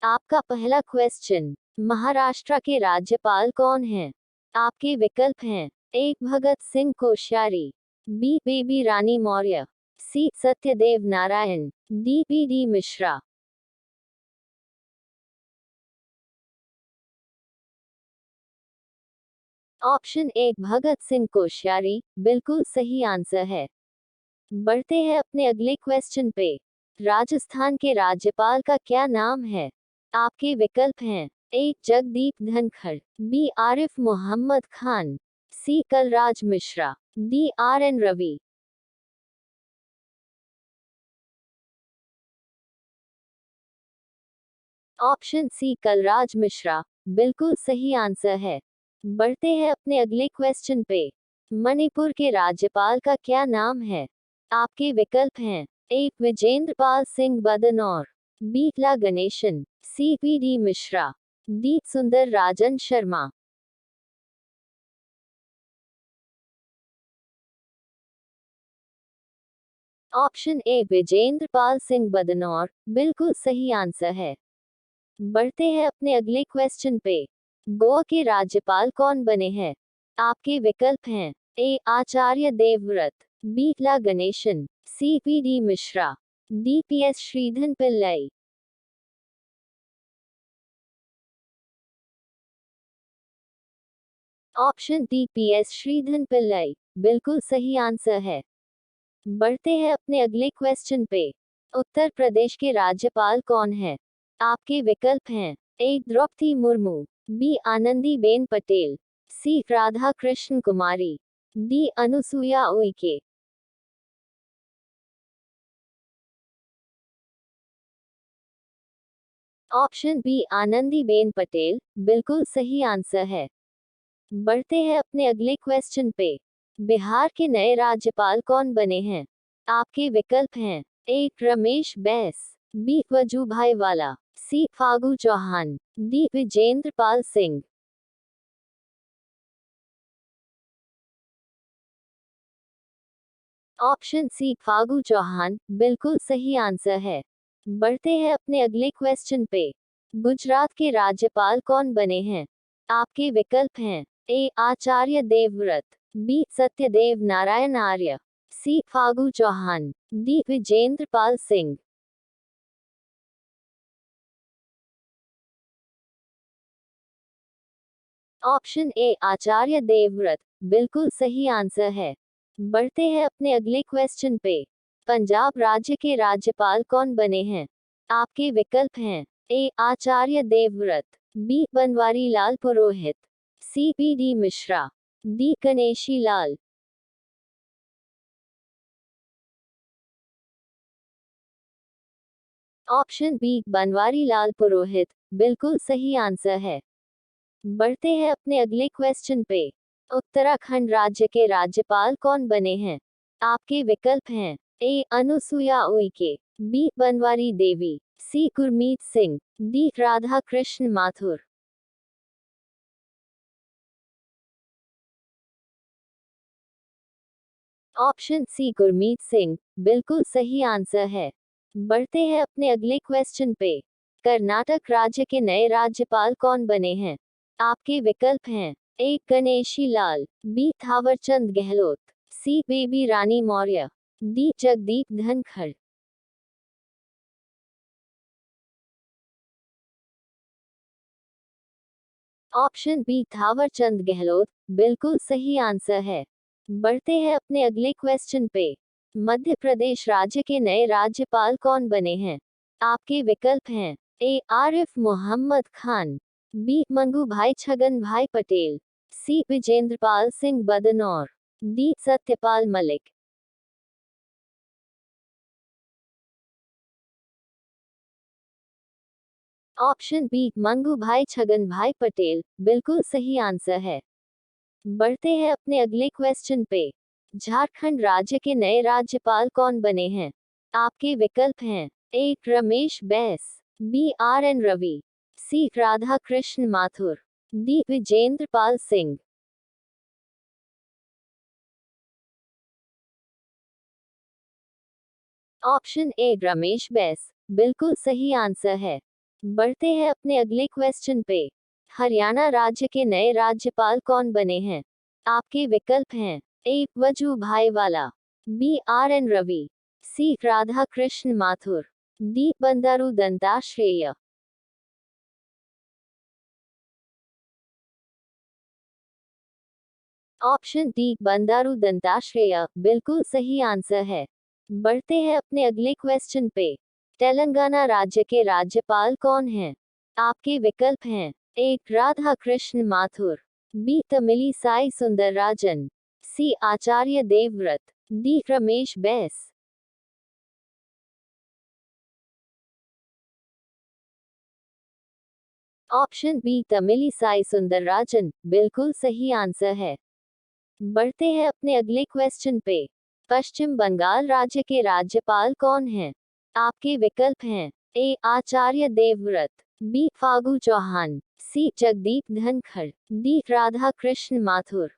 आपका पहला क्वेश्चन, महाराष्ट्र के राज्यपाल कौन हैं? आपके विकल्प हैं A Bhagat Singh Koshyari, B Baby Rani Maurya, C Satyadev Narayan, D P D Mishra. Option A Bhagat Singh Koshyari बिल्कुल सही आंसर है। बढ़ते हैं अपने अगले क्वेश्चन पे। राजस्थान के राज्यपाल का क्या नाम है? आपके विकल्प हैं A Jagdeep Dhankhar, B Arif Mohammad Khan, C Kalraj Mishra, D R N Ravi. Option C Kalraj Mishra बिल्कुल सही आंसर है। बढ़ते हैं अपने अगले क्वेश्चन पे। मणिपुर के राज्यपाल का क्या नाम है? आपके विकल्प हैं A Vijendra Pal Singh Badnore, B La Ganesan, C P D Mishra, D Sundar Rajan Sharma. Option A Vijendra Pal Singh Badnore बिल्कुल सही आंसर है। बढ़ते हैं अपने अगले क्वेश्चन पे। गोवा के राज्यपाल कौन बने हैं? आपके विकल्प हैं A Acharya Devvrat, B La Ganesan, C P D Mishra, D P S Sreedharan Pillai. Option D P S Sreedharan Pillai बिल्कुल सही आंसर है। बढ़ते हैं अपने अगले क्वेश्चन पे। उत्तर प्रदेश के राज्यपाल कौन है? आपके विकल्प हैं A Droupadi Murmu, B Anandiben Patel, C Radha Krishna Kumari, D Anusuiya Uikey. Option B Anandiben Patel बिल्कुल सही आंसर है। बढ़ते हैं अपने अगले क्वेश्चन पे। बिहार के नए राज्यपाल कौन बने हैं? आपके विकल्प हैं ए रमेश बैस, बी वजूभाई वाला, सी Phagu Chauhan, D Vijendra Pal Singh. Option C Phagu Chauhan बिल्कुल सही आंसर है। बढ़ते हैं अपने अगले क्वेश्चन पे। गुजरात के राज्यपाल कौन बने हैं? आपके विकल्प हैं A Acharya Devvrat, B Satyadev Narayan Arya, C Phagu Chauhan, D Vijendra Pal Singh. Option A Acharya Devvrat बिल्कुल सही आंसर है। बढ़ते हैं अपने अगले क्वेश्चन पे। पंजाब राज्य के राज्यपाल कौन बने हैं? आपके विकल्प हैं A Acharya Devvrat, B Banwari Lal Purohit, C P D Mishra, D Ganeshi Lal. Option B Banwari Lal Purohit बिल्कुल सही आंसर है। बढ़ते हैं अपने अगले क्वेश्चन पे। उत्तराखंड राज्य के राज्यपाल कौन बने हैं? आपके विकल्प हैं A Anusuiya Uikey, B Banwari Devi, C Gurmeet Singh, D Radha Krishna Mathur. Option C Gurmeet Singh बिल्कुल सही आंसर है। बढ़ते हैं अपने अगले क्वेश्चन पे। कर्नाटक राज्य के नए राज्यपाल कौन बने हैं? आपके विकल्प हैं A Ganeshi Lal, B Thaawarchand Gehlot, C Baby Rani Maurya, D Jagdeep Dhankhar. Option B Thaawarchand Gehlot बिल्कुल सही आंसर है। बढ़ते हैं अपने अगले क्वेश्चन पे। मध्य प्रदेश राज्य के नए राज्यपाल कौन बने हैं? आपके विकल्प हैं A Arif Mohammad Khan, B Mangu Bhai Chhagan Bhai Patel, C Vijendra Pal Singh Badnore, D Satyapal Malik. Option B Mangu Bhai Chhagan Bhai Patel बिल्कुल सही आंसर है। बढ़ते हैं अपने अगले क्वेश्चन पे। झारखंड राज्य के नए राज्यपाल कौन बने हैं? आपके विकल्प हैं A Ramesh Bais, B R N Ravi, C Radha Krishna Mathur, D Vijendra Pal Singh. Option A Ramesh Bais बिल्कुल सही आंसर है। बढ़ते हैं अपने अगले क्वेश्चन पे। हरियाणा राज्य के नए राज्यपाल कौन बने हैं? आपके विकल्प हैं ए वजू भाईवाला, B R N Ravi, C Radha Krishna Mathur, D Bandaru दंताश्रेय। Option D Bandaru दंताश्रेय बिल्कुल सही आंसर है। बढ़ते हैं अपने अगले क्वेश्चन पे। तेलंगाना राज्य के राज्यपाल कौन हैं? आपके विकल्प हैं ए राधा कृष्ण माथुर, बी तमिली साई सुंदरराजन, सी Acharya Devvrat, D Ramesh Bais. Option B तमिली Sai Soundararajan बिल्कुल सही आंसर है। बढ़ते हैं अपने अगले क्वेश्चन पे। पश्चिम बंगाल राज्य के राज्यपाल कौन हैं? आपके विकल्प हैं A Acharya Devvrat, B Phagu Chauhan, C Jagdeep Dhankhar, D Radha Krishna Mathur.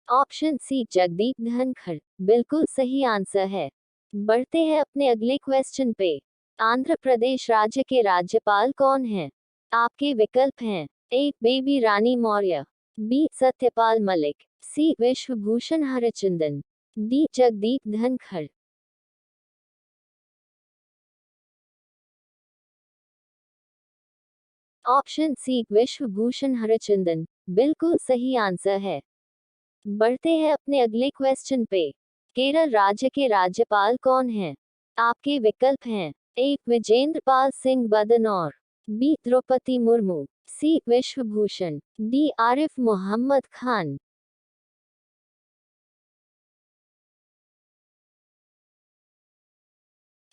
Option C Jagdeep Dhankhar बिल्कुल सही आंसर है। बढ़ते हैं अपने अगले क्वेश्चन पे। आंध्र प्रदेश राज्य के राज्यपाल कौन हैं? आपके विकल्प हैं A Baby Rani Maurya, B Satyapal Malik, C Biswabhusan Harichandan, D Jagdeep Dhankhar. Option C Biswabhusan Harichandan बिल्कुल सही आंसर है। बढ़ते हैं अपने अगले क्वेश्चन पे। केरल राज्य के राज्यपाल कौन हैं? आपके विकल्प हैं A Vijendra Pal Singh Badnore, B Droupadi Murmu, C Biswabhusan, D Arif Mohammad Khan.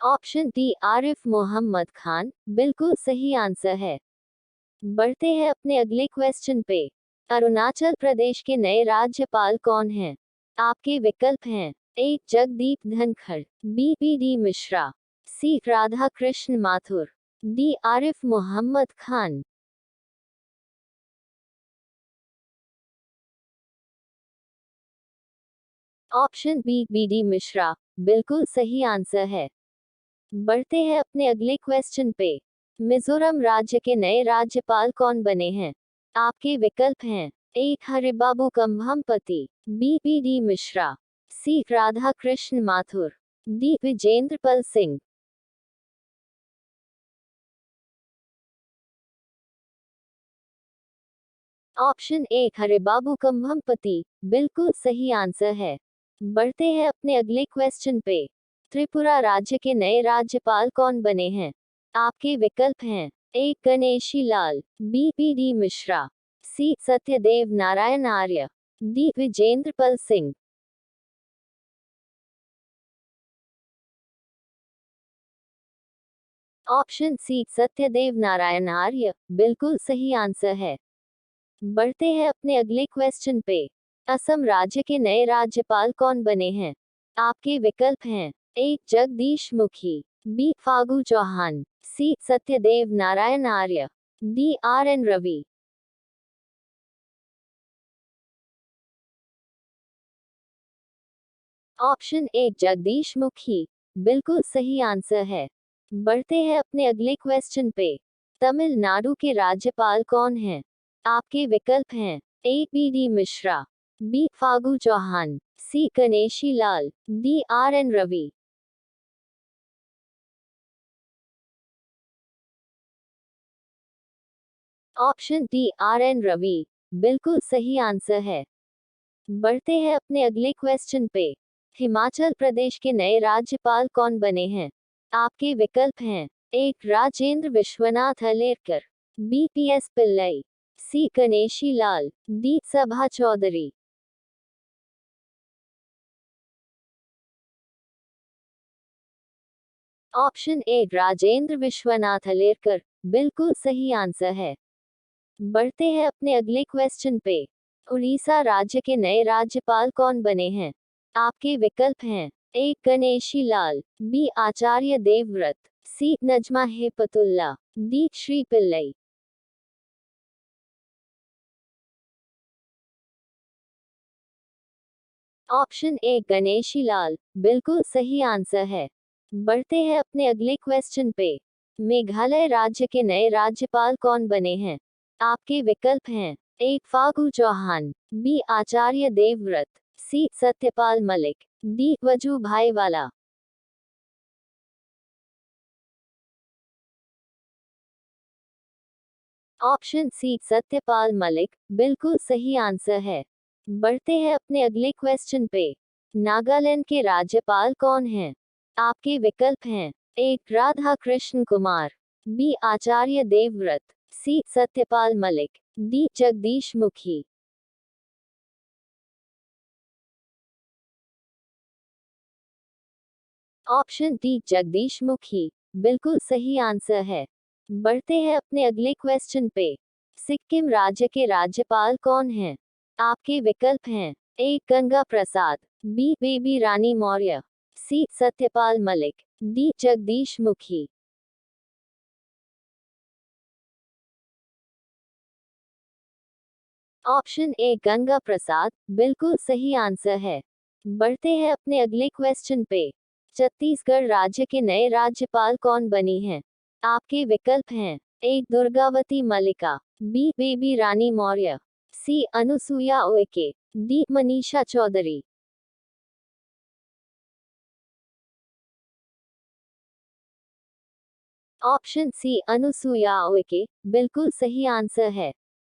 Option D Arif Mohammad Khan बिल्कुल सही आंसर है। बढ़ते हैं अपने अगले क्वेश्चन पे। अरुणाचल प्रदेश के नए राज्यपाल कौन हैं? आपके विकल्प हैं A Jagdeep Dhankhar, B P D Mishra, C Radha Krishna Mathur, D Arif Mohammad Khan. Option B B D Mishra बिल्कुल सही आंसर है। बढ़ते हैं अपने अगले क्वेश्चन पे। मिजोरम राज्य के नए राज्यपाल कौन बने हैं? आपके विकल्प हैं A Haribabu Kambhampati, B P D Mishra, C Radha Krishna Mathur, D Vijendra Pal Singh. Option A Haribabu Kambhampati बिल्कुल सही आंसर है। बढ़ते हैं अपने अगले क्वेश्चन पे। त्रिपुरा राज्य के नए राज्यपाल कौन बने हैं? आपके विकल्प हैं A Ganeshi Lal, B P D Mishra, C Satyadev Narayan Arya, D Vijendra Pal Singh. Option C Satyadev Narayan आर्य बिल्कुल सही आंसर है। बढ़ते हैं अपने अगले क्वेश्चन पे। असम राज्य के नए राज्यपाल कौन बने हैं? आपके विकल्प हैं A Jagdish Mukhi, B Phagu Chauhan, C Satyadev Narayan Arya, D R N Ravi. Option A Jagdish Mukhi बिल्कुल सही आंसर है। बढ़ते हैं अपने अगले क्वेश्चन पे। तमिलनाडु के राज्यपाल कौन हैं? आपके विकल्प हैं A P D Mishra, B Phagu Chauhan, C Ganeshi Lal, D R N Ravi. Option D R N Ravi बिल्कुल सही आंसर है। बढ़ते हैं अपने अगले क्वेश्चन पे। हिमाचल प्रदेश के नए राज्यपाल कौन बने हैं? आपके विकल्प हैं A Rajendra Vishwanath Arlekar, B P S Pillai, C Ganeshi Lal, D Sabha Chaudhary. Option A Rajendra Vishwanath Arlekar बिल्कुल सही आंसर है। बढ़ते हैं अपने अगले क्वेश्चन पे। उड़ीसा राज्य के नए राज्यपाल कौन बने हैं? आपके विकल्प हैं A Ganeshi Lal, B Acharya Devvrat, C Najma Heptulla, D Shri Pillai. Option A Ganeshi Lal, बिल्कुल सही आंसर है। बढ़ते हैं अपने अगले क्वेश्चन पे। मेघालय राज्य के नए राज्यपाल कौन बने हैं? आपके विकल्प हैं A Phagu Chauhan, B Acharya Devvrat, C Satyapal Malik, D Vajubhai Vala. Option सी सत्यपाल मलिक, बिल्कुल सही आंसर है। बढ़ते हैं अपने अगले क्वेश्चन पे। नागालैंड के राज्यपाल कौन हैं? आपके विकल्प हैं ए Radha Krishna Kumar, B Acharya Devvrat, C Satyapal Malik, D Jagdish Mukhi. Option D Jagdish Mukhi, बिल्कुल सही आंसर है। बढ़ते हैं अपने अगले क्वेश्चन पे। सिक्किम राज्य के राज्यपाल कौन हैं? आपके विकल्प हैं ए Ganga Prasad, B Baby Rani Maurya, C Satyapal Malik, D Jagdish Mukhi. Option A Ganga Prasad, बिल्कुल सही आंसर है। बढ़ते हैं अपने अगले क्वेश्चन पे। छत्तीसगढ़ राज्य के नए राज्यपाल कौन बनी हैं? आपके विकल्प हैं A Durgavati Mallika, B Baby Rani Maurya, C Anusuiya Uikey, D Manisha Chaudhary. Option C Anusuiya Uikey, बिल्कुल सही आंसर है।